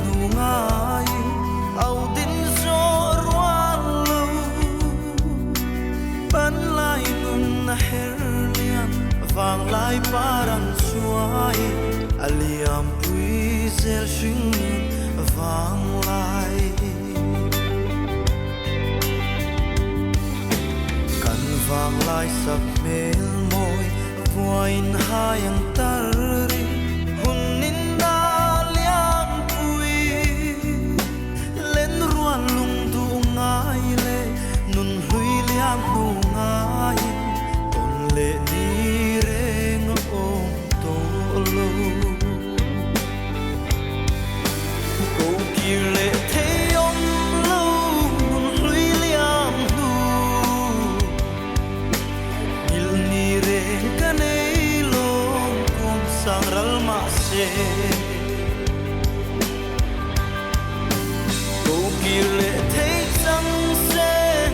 nu ngai au din zo ruan lo ban lai nun na her liam vang lai parang suai aliam pui zel shing vang lai kan vang lai sak mel moi voin hayang tari hunin na liam pui len ruan lung du ngai le nun hui liam nu ngai ton le ni reng om to lo ko ki le the om lo nun hui liam nu il ni re kanei lo kom sang ral ma se ko ki le the sang se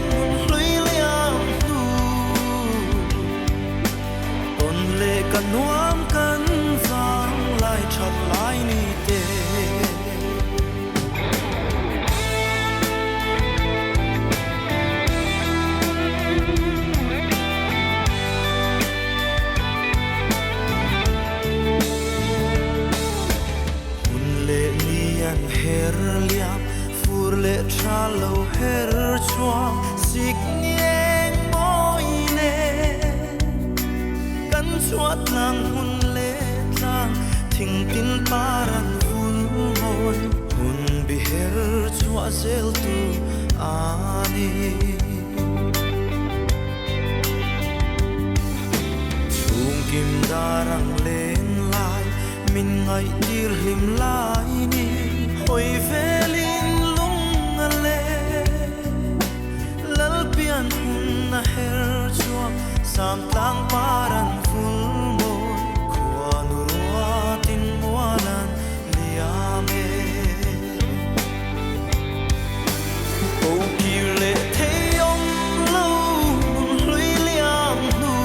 nun hui liam nu ton le kan nuam kan vang lai chat lai ni te her liam fur le chalo her chua sik nieng moi ne kan chuat nang hun le tlang thing tin paran hun moi hun bi her chua zel tu ani chung kim darang len lai min ngai tir him lai ni oi velin lung ale lal pian hun na her chuak sam tlang paran ful mo khuan ruatin mualan liame o kile theyom lo hlui liam nu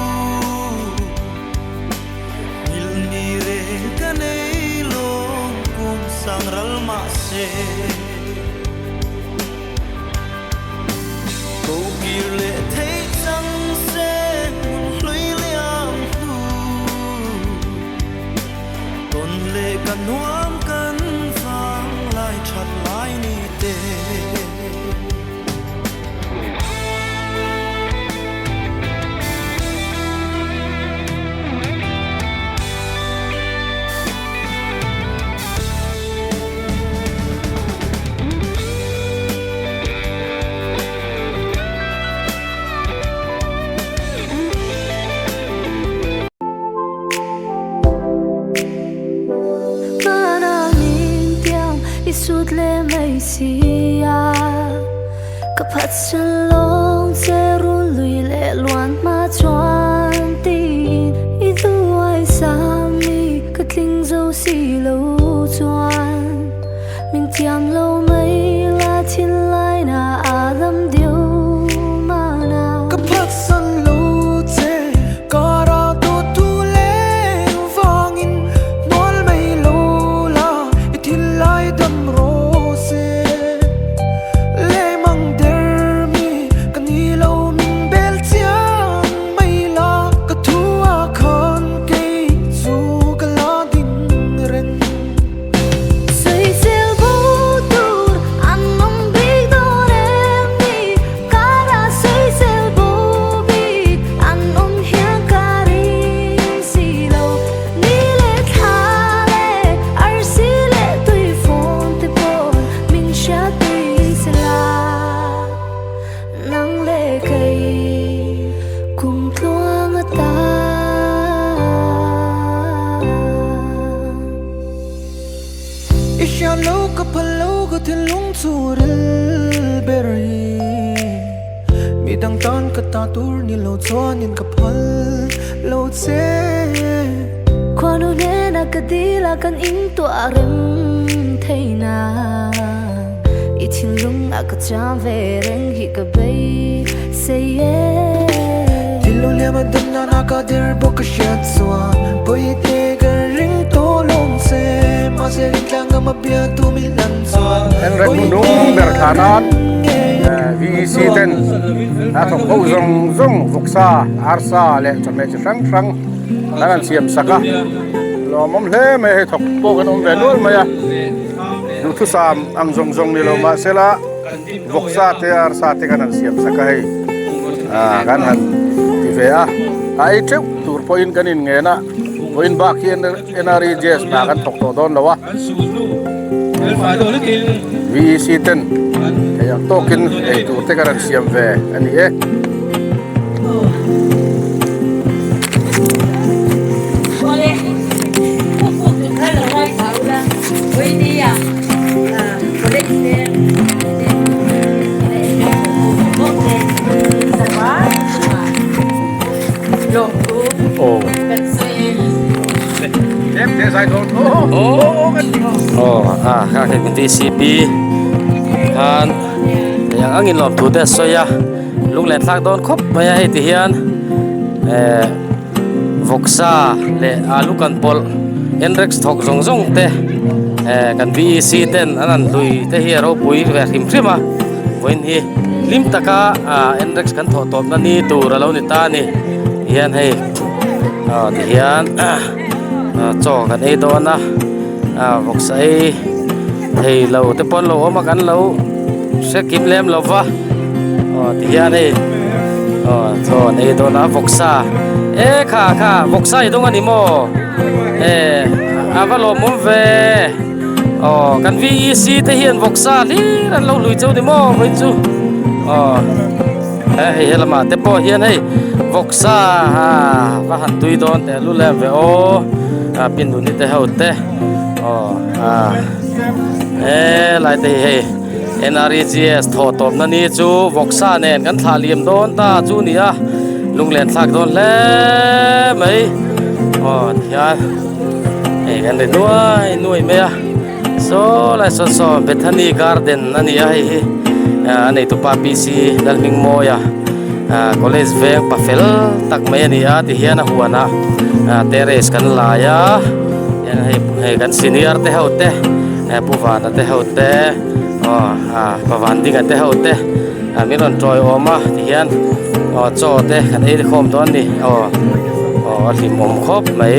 il ni re kanei lo kum sang ral ma se ko ki le thei sang se hlui liam nu ton le kan nuam kan vang lai chat lai ni te isut le mai sia ka phat san long se ru lui le luan ma chuan tin I du ai sam mi ka tling zo si lo chuan min tiam lo mai la thin lai na alam dio ma na ka phat san lo che ka ra to tu le wangin nol mai lo la I thil lai dam ro se le mang der mi kan ni lo min bel chiang mai la ka thua khan ke chu ka la din ren sei sel bo tu an mong bi do re mi kara sei sel bo bi an om hiang kari si lo ni le tha le ar si le tui phone te pon min sha tui sela nang le kai kum tuang ta isha lo ka phalo ka thil lung churil beri midang tan ka ta tur ni lo chuan in ka phal lo che kwanu ne na kadila kan in to arem theina I thin lung ak cham ve reng hi ka bei say yeah dilo le ma dam na ka der bo ka shat swa boy te ka ring to long se ma en rek nung ber thanan VEC ten a thok ho zong voksa arsa le chame chang chang nan siam saka lo mom hle me thok po kan om velul maya du thu sam ang zong ni lo ma sela voksa te arsa te kan siam saka hei kan han ti ve ai thuk tur point kan in nge na point ba ki NRE jes na kan thok to don lo wa VEC ten yang token itu tekaran siam ve ani boleh pupuk juga lerai tahu lah ini ya boleh oh dem de sai thon ka ke TCP kan yang angin lom thu de soya lung len thak don khop maya he ti hian voksa le alu kan pol enrex thok zong te kan VEC ten anan lui te hi ro pui ve khim khima voin hi lim taka enrex kan tho top na ni tu ra lo ni ta ni hian hei ti hian cho kan ei do na voksa ei thei lo te pon lo ma kan lo se kim lem lo wa ti hian hei cho nei do na voksa kha voksa i dong ani mo avalo mum ve kan VEC te hian voksa li ran lo lui chau ni mo voin chu hei helama te po hian hei voksa va han tui don te lu lem ve pin du ni te haute lai te hei NREGS tho top na ni chu voksa nen kan thla liam don ta chu ni a lung len thak don le mai ya kan de nuai me a so lai so Bethany Garden ani a hi ani tu pa PC dalming mo ya college veng pafel tak mai ani a ti hian a huana terrace kan la ya yan hei kan senior te haute puwana te haute pawan ding te haute miron troi oma ti hian cho te kan ei khom don ni lim om khop mai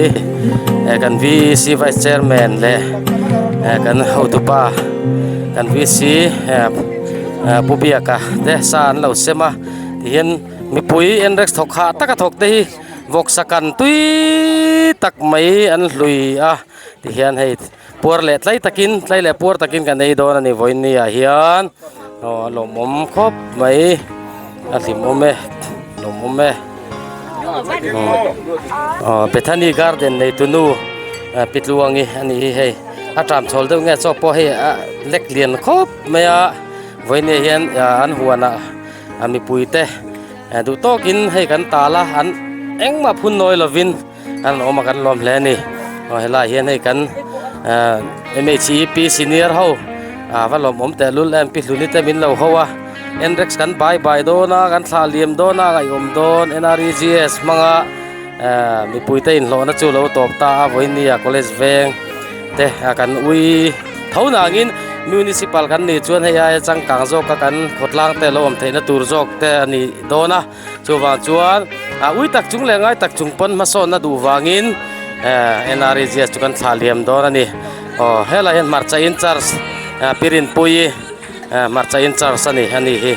kan VEC vice chairman le kan hotupa kan VEC pubiaka te san lo sema ti hian mi pui enrex thok kha taka thok te hi voksa kan tui tak mai an lui ti hian hei por le tlai le por takin kan ei don ani voin ni hian lom om khop mai lim ome lom ome Bethany Garden nei tunu pitluangi ani hei atram chol deu nge cho po hei lek lian khop maya voin ni hian an huana ami puite du tokin hei kan tala an engma phun noi lovin an oma kan lom hle ni hela hian hei kan MHEP senior ho va lom om te lul em pi luni te min lo howa enrex kan bye do na kan thla liam do na ngai om don NREGS manga mi puite in lo na chu lo top ta voin ni college veng te kan ui thona ngin municipal kan ni chuan hei ai chang kang jok ka kan khotlang te lo om theina tur jok te ani dona chuwa chuan ui tak chung le ngai tak chung pon ma so na du wangin NREGS chu kan thaliam don ani hela hen marcha in charge pirin pui marcha in charge ani hi